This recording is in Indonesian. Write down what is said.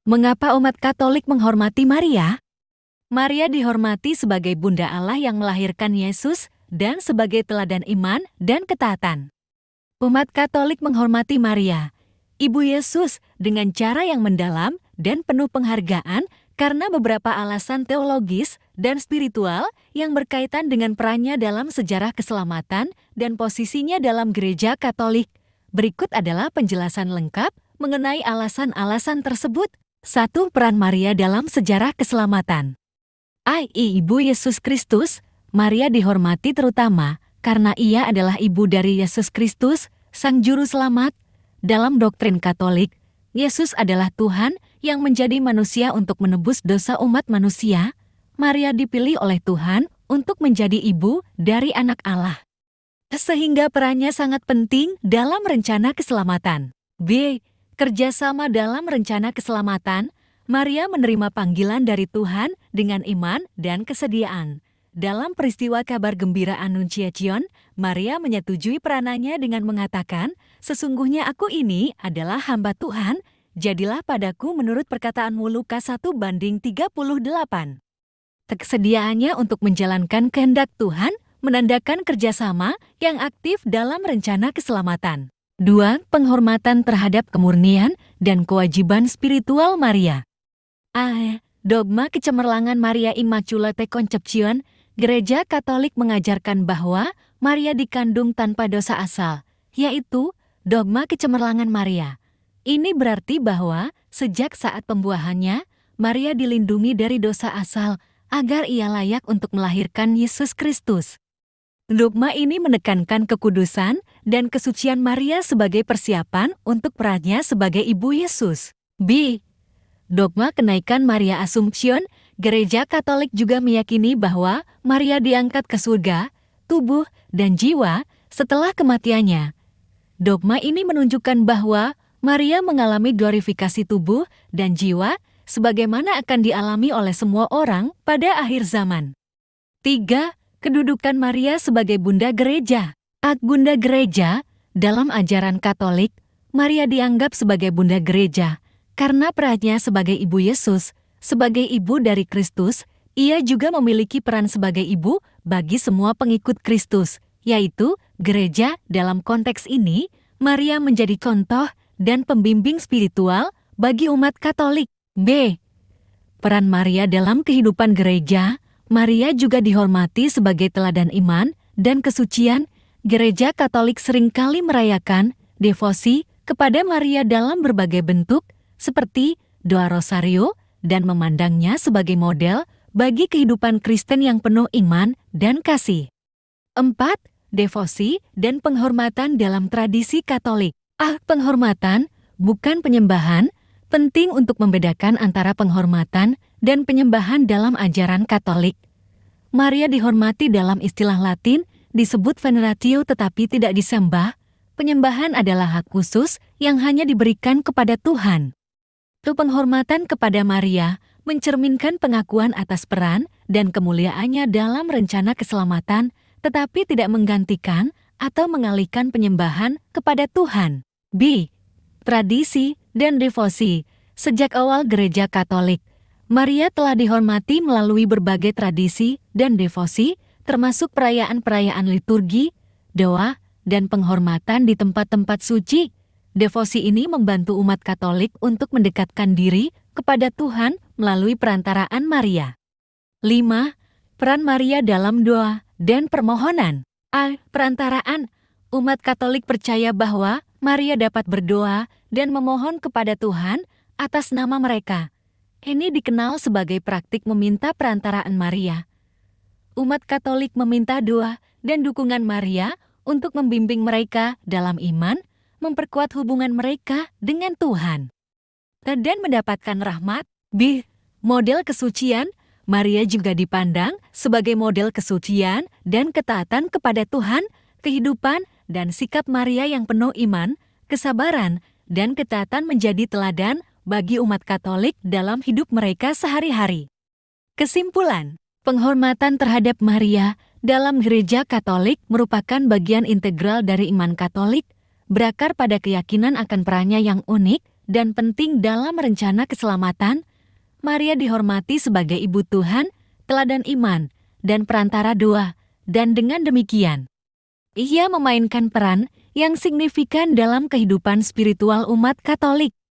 Mengapa umat Katolik menghormati Maria? Maria dihormati sebagai Bunda Allah yang melahirkan Yesus dan sebagai teladan iman dan ketaatan. Umat Katolik menghormati Maria, Ibu Yesus, dengan cara yang mendalam dan penuh penghargaan karena beberapa alasan teologis dan spiritual yang berkaitan dengan perannya dalam sejarah keselamatan dan posisinya dalam Gereja Katolik. Berikut adalah penjelasan lengkap mengenai alasan-alasan tersebut. 1. Peran Maria dalam sejarah keselamatan. Ibu Yesus Kristus, Maria dihormati terutama karena ia adalah ibu dari Yesus Kristus, Sang Juru Selamat. Dalam doktrin Katolik, Yesus adalah Tuhan yang menjadi manusia untuk menebus dosa umat manusia. Maria dipilih oleh Tuhan untuk menjadi ibu dari anak Allah, sehingga perannya sangat penting dalam rencana keselamatan. B. Kerjasama dalam rencana keselamatan. Maria menerima panggilan dari Tuhan dengan iman dan kesediaan. Dalam peristiwa kabar gembira Annunciation, Maria menyetujui peranannya dengan mengatakan, "Sesungguhnya aku ini adalah hamba Tuhan, jadilah padaku menurut perkataanmu." Lukas 1:38. Kesediaannya untuk menjalankan kehendak Tuhan menandakan kerjasama yang aktif dalam rencana keselamatan. 2. Penghormatan terhadap kemurnian dan kewajiban spiritual Maria. Dogma kecemerlangan Maria Immaculate Conception. Gereja Katolik mengajarkan bahwa Maria dikandung tanpa dosa asal, yaitu dogma kecemerlangan Maria. Ini berarti bahwa sejak saat pembuahannya, Maria dilindungi dari dosa asal agar ia layak untuk melahirkan Yesus Kristus. Dogma ini menekankan kekudusan dan kesucian Maria sebagai persiapan untuk perannya sebagai Ibu Yesus. B. Dogma kenaikan Maria Assumption. Gereja Katolik juga meyakini bahwa Maria diangkat ke surga, tubuh, dan jiwa setelah kematiannya. Dogma ini menunjukkan bahwa Maria mengalami glorifikasi tubuh dan jiwa sebagaimana akan dialami oleh semua orang pada akhir zaman. 3. Kedudukan Maria sebagai Bunda Gereja. Bunda Gereja, dalam ajaran Katolik, Maria dianggap sebagai Bunda Gereja karena perannya sebagai Ibu Yesus. Sebagai ibu dari Kristus, ia juga memiliki peran sebagai ibu bagi semua pengikut Kristus, yaitu gereja. Dalam konteks ini, Maria menjadi contoh dan pembimbing spiritual bagi umat Katolik. B. Peran Maria dalam kehidupan gereja. Maria juga dihormati sebagai teladan iman dan kesucian. Gereja Katolik seringkali merayakan devosi kepada Maria dalam berbagai bentuk, seperti doa rosario, dan memandangnya sebagai model bagi kehidupan Kristen yang penuh iman dan kasih. 4. Devosi dan penghormatan dalam tradisi Katolik. Penghormatan, bukan penyembahan, penting untuk membedakan antara penghormatan dan penyembahan dalam ajaran Katolik. Maria dihormati dalam istilah Latin, disebut veneratio tetapi tidak disembah. Penyembahan adalah hak khusus yang hanya diberikan kepada Tuhan. Penghormatan kepada Maria mencerminkan pengakuan atas peran dan kemuliaannya dalam rencana keselamatan, tetapi tidak menggantikan atau mengalihkan penyembahan kepada Tuhan. B. Tradisi dan devosi. Sejak awal Gereja Katolik, Maria telah dihormati melalui berbagai tradisi dan devosi, termasuk perayaan-perayaan liturgi, doa, dan penghormatan di tempat-tempat suci. Devosi ini membantu umat Katolik untuk mendekatkan diri kepada Tuhan melalui perantaraan Maria. 5. Peran Maria dalam doa dan permohonan. Perantaraan. Umat Katolik percaya bahwa Maria dapat berdoa dan memohon kepada Tuhan atas nama mereka. Ini dikenal sebagai praktik meminta perantaraan Maria. Umat Katolik meminta doa dan dukungan Maria untuk membimbing mereka dalam iman, memperkuat hubungan mereka dengan Tuhan, dan mendapatkan rahmat. B. Model kesucian. Maria juga dipandang sebagai model kesucian dan ketaatan kepada Tuhan. Kehidupan dan sikap Maria yang penuh iman, kesabaran, dan ketaatan menjadi teladan bagi umat Katolik dalam hidup mereka sehari-hari. Kesimpulan, penghormatan terhadap Maria dalam Gereja Katolik merupakan bagian integral dari iman Katolik, berakar pada keyakinan akan perannya yang unik dan penting dalam rencana keselamatan, Maria dihormati sebagai Ibu Tuhan, teladan iman, dan perantara doa, dan dengan demikian, ia memainkan peran yang signifikan dalam kehidupan spiritual umat Katolik.